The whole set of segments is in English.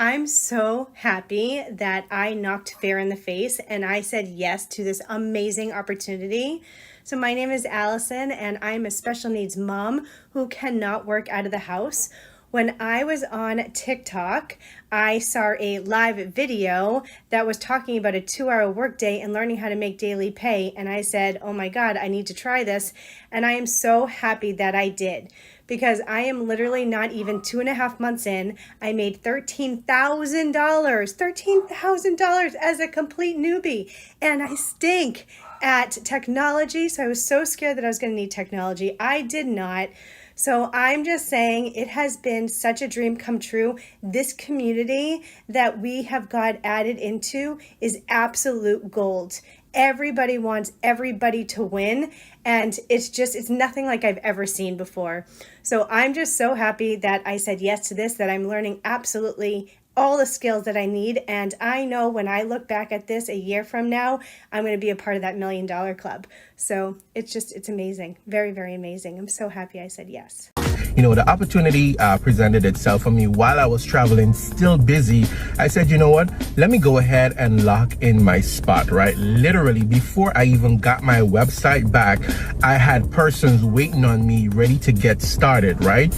I'm so happy that I knocked fear in the face and I said yes to this amazing opportunity. So, my name is Allison, and I'm a special needs mom who cannot work out of the house. When I was on TikTok, I saw a live video that was talking about a 2-hour workday and learning how to make daily pay. And I said, oh my God, I need to try this. And I am so happy that I did, because I am literally not even 2.5 months in. I made $13,000 as a complete newbie. And I stink at technology. So I was so scared that I was going to need technology. I did not. So I'm just saying, it has been such a dream come true. This community that we have got added into is absolute gold. Everybody wants everybody to win, and it's nothing like I've ever seen before. So I'm just so happy that I said yes to this, that I'm learning absolutely all the skills that I need. And I know when I look back at this a year from now, I'm going to be a part of that $1 million club. So it's amazing. Very, very amazing. I'm so happy I said yes. You know, the opportunity presented itself for me while I was traveling, still busy. I said, you know what, let me go ahead and lock in my spot, right? Literally, before I even got my website back, I had persons waiting on me ready to get started, right?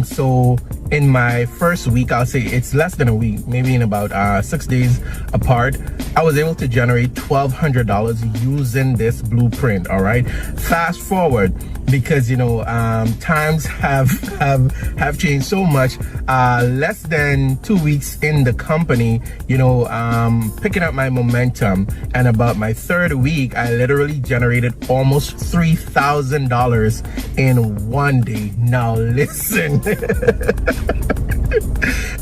So in my first week, I'll say it's less than a week, maybe in about 6 days apart, I was able to generate $1,200 using this blueprint. All right, fast forward, because you know, times have changed so much. Less than 2 weeks in the company, you know, picking up my momentum, and about my third week, I literally generated almost $3,000 in one day. Now listen.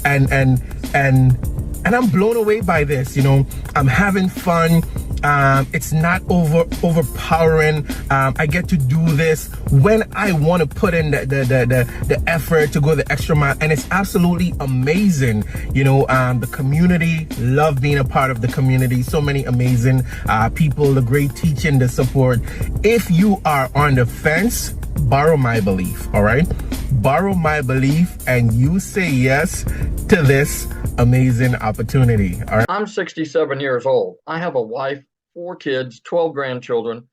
and I'm blown away by this. You know, I'm having fun. It's not overpowering. I get to do this when I want to put in the effort to go the extra mile, and it's absolutely amazing. You know, the community, love being a part of the community. So many amazing people, the great teaching, the support. If you are on the fence, borrow my belief. All right, borrow my belief, and you say yes to this amazing opportunity. All right. I'm 67 years old. I have a wife, 4 kids, 12 grandchildren,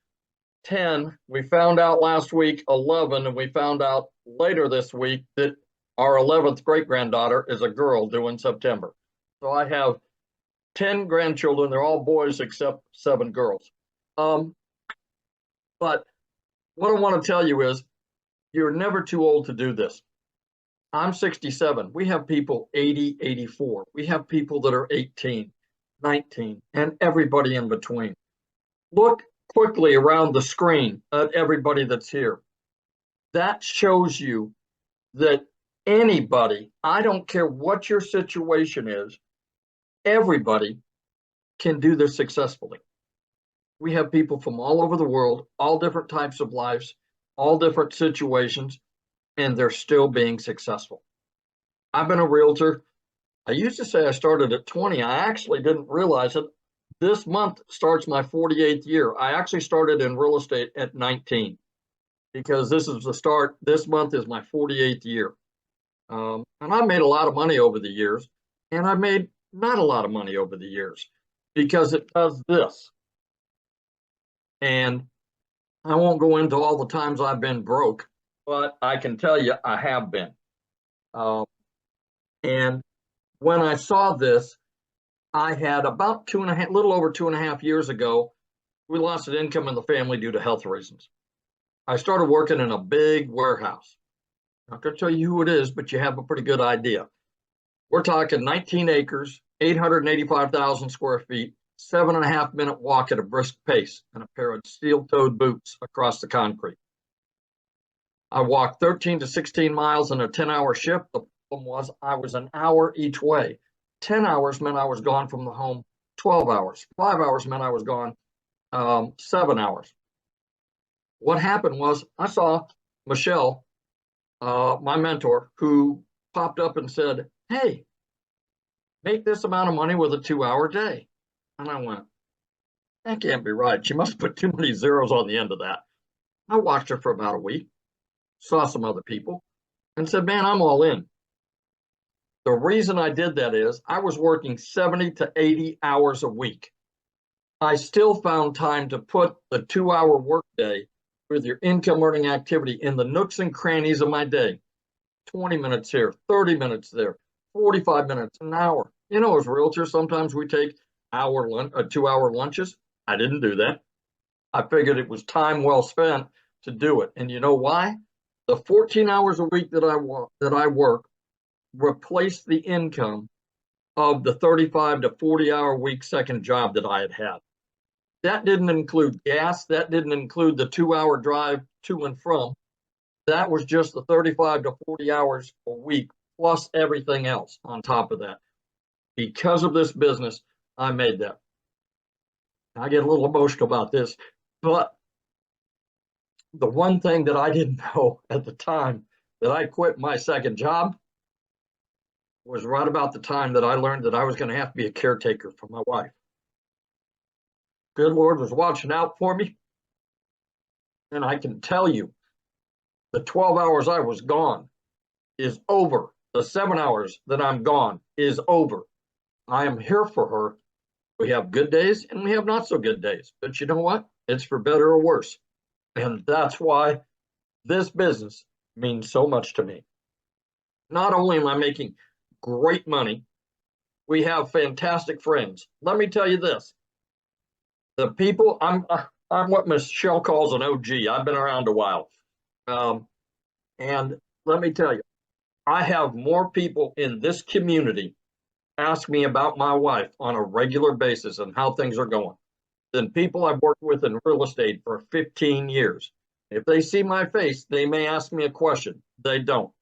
10. We found out last week, 11, and we found out later this week that our 11th great granddaughter is a girl due in September. So I have 10 grandchildren. They're all boys except 7 girls. But what I want to tell you is, you're never too old to do this. I'm 67. We have people 80, 84. We have people that are 18, 19, and everybody in between. Look quickly around the screen at everybody that's here. That shows you that anybody, I don't care what your situation is, everybody can do this successfully. We have people from all over the world, all different types of lives, all different situations, and they're still being successful. I've been a realtor. I used to say I started at 20. I actually didn't realize it. This month starts my 48th year. I actually started in real estate at 19, because this is the start. This month is my 48th year. And I've made a lot of money over the years, and I've made not a lot of money over the years, because it does this. And I won't go into all the times I've been broke, but I can tell you I have been. And when I saw this, I had about little over 2.5 years ago, we lost an income in the family due to health reasons. I started working in a big warehouse. I'm not going to tell you who it is, but you have a pretty good idea. We're talking 19 acres, 885,000 square feet, 7.5-minute walk at a brisk pace, and a pair of steel-toed boots across the concrete. I walked 13 to 16 miles in a 10-hour shift. The problem was I was an hour each way. 10 hours meant I was gone from the home 12 hours. 5 hours meant I was gone 7 hours. What happened was I saw Michelle, my mentor, who popped up and said, hey, make this amount of money with a 2-hour day. And I went, that can't be right. She must put too many zeros on the end of that. I watched her for about a week, saw some other people, and said, man, I'm all in. The reason I did that is I was working 70 to 80 hours a week. I still found time to put the 2-hour workday with your income earning activity in the nooks and crannies of my day. 20 minutes here, 30 minutes there, 45 minutes, an hour. You know, as realtors, sometimes we take 2-hour lunches. I didn't do that. I figured it was time well spent to do it. And you know why? The 14 hours a week that I work replaced the income of the 35 to 40-hour week second job that I had had. That didn't include gas. That didn't include the 2-hour drive to and from. That was just the 35 to 40 hours a week, plus everything else on top of that. Because of this business, I made that. I get a little emotional about this, but the one thing that I didn't know at the time that I quit my second job was right about the time that I learned that I was going to have to be a caretaker for my wife. Good Lord was watching out for me. And I can tell you, the 12 hours I was gone is over. The 7 hours that I'm gone is over. I am here for her. We have good days and we have not so good days. But you know what? It's for better or worse. And that's why this business means so much to me. Not only am I making great money, we have fantastic friends. Let me tell you this. The people, I'm what Michelle calls an OG. I've been around a while. And let me tell you, I have more people in this community ask me about my wife on a regular basis and how things are going than people I've worked with in real estate for 15 years. If they see my face, they may ask me a question. They don't.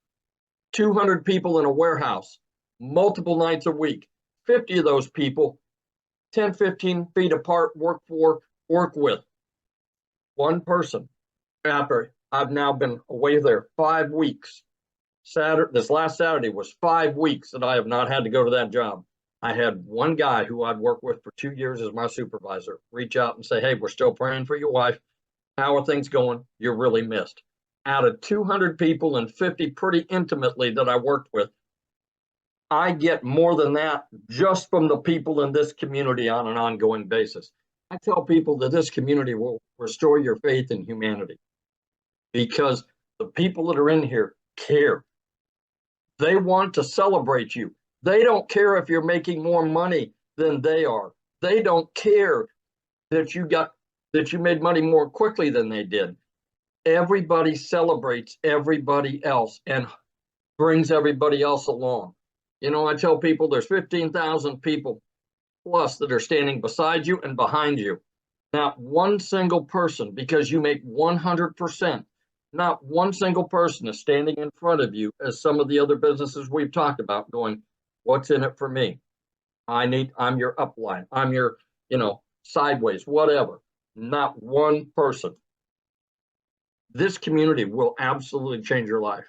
200 people in a warehouse, multiple nights a week. 50 of those people, 10, 15 feet apart, work with. One person. After I've now been away there 5 weeks. This last Saturday was 5 weeks that I have not had to go to that job. I had one guy who I'd worked with for 2 years as my supervisor reach out and say, hey, we're still praying for your wife. How are things going? You're really missed. Out of 200 people and 50 pretty intimately that I worked with, I get more than that just from the people in this community on an ongoing basis. I tell people that this community will restore your faith in humanity because the people that are in here care. They want to celebrate you. They don't care if you're making more money than they are. They don't care that you made money more quickly than they did. Everybody celebrates everybody else and brings everybody else along. You know, I tell people there's 15,000 people plus that are standing beside you and behind you. Not one single person, because you make 100%, not one single person is standing in front of you as some of the other businesses we've talked about going, what's in it for me? I'm your upline. I'm your, sideways, whatever. Not one person. This community will absolutely change your life.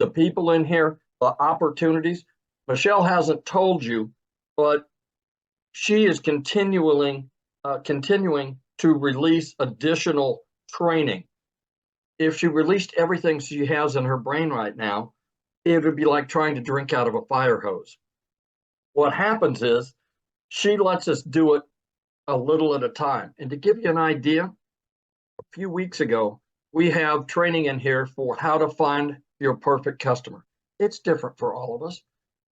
The people in here, the opportunities. Michelle hasn't told you, but she is continuing to release additional training. If she released everything she has in her brain right now, it would be like trying to drink out of a fire hose. What happens is she lets us do it a little at a time. And to give you an idea, a few weeks ago, we have training in here for how to find your perfect customer. It's different for all of us.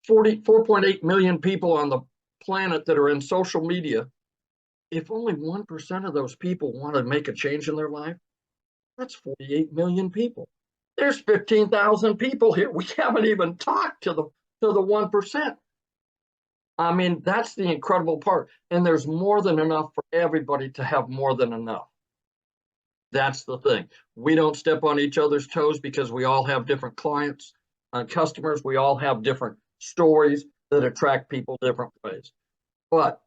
4.8 million people on the planet that are in social media. If only 1% of those people want to make a change in their life, that's 48 million people. There's 15,000 people here. We haven't even talked to the 1%. I mean, that's the incredible part. And there's more than enough for everybody to have more than enough. That's the thing. We don't step on each other's toes because we all have different clients and customers. We all have different stories that attract people different ways. But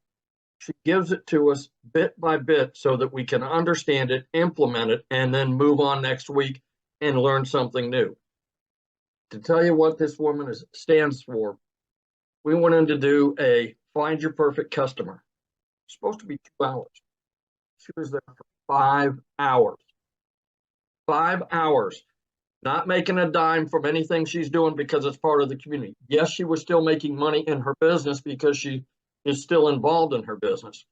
she gives it to us bit by bit so that we can understand it, implement it, and then move on next week and learn something new. To tell you what this woman stands for, we went in to do a Find Your Perfect Customer. It's supposed to be 2 hours. She was there for 5 hours. 5 hours. not making a dime from anything she's doing because it's part of the community. Yes, she was still making money in her business because she is still involved in her business.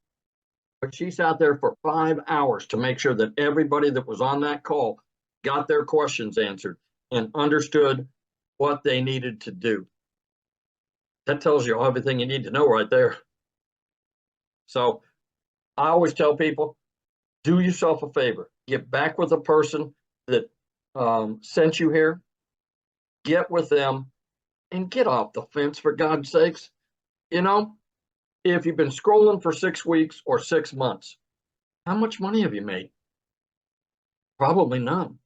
But she sat there for 5 hours to make sure that everybody that was on that call got their questions answered and understood what they needed to do. That tells you everything you need to know right there. So I always tell people, do yourself a favor. Get back with the person that sent you here. Get with them and get off the fence, for God's sakes. You know, if you've been scrolling for 6 weeks or 6 months, how much money have you made? Probably none.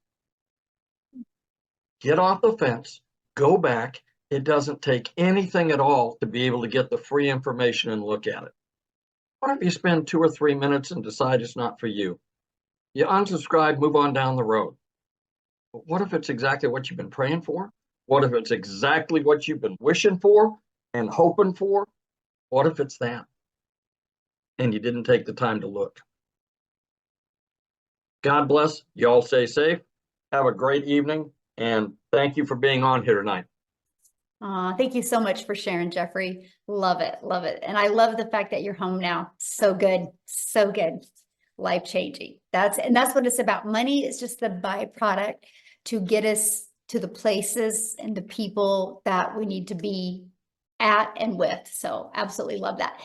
Get off the fence, go back. It doesn't take anything at all to be able to get the free information and look at it. What if you spend 2 or 3 minutes and decide it's not for you? You unsubscribe, move on down the road. But what if it's exactly what you've been praying for? What if it's exactly what you've been wishing for and hoping for? What if it's that? And you didn't take the time to look. God bless. Y'all stay safe. Have a great evening. And thank you for being on here tonight. Thank you so much for sharing, Jeffrey. Love it. Love it. And I love the fact that you're home now. So good. So good. Life-changing. That's what it's about. Money is just the byproduct to get us to the places and the people that we need to be at and with. So absolutely love that.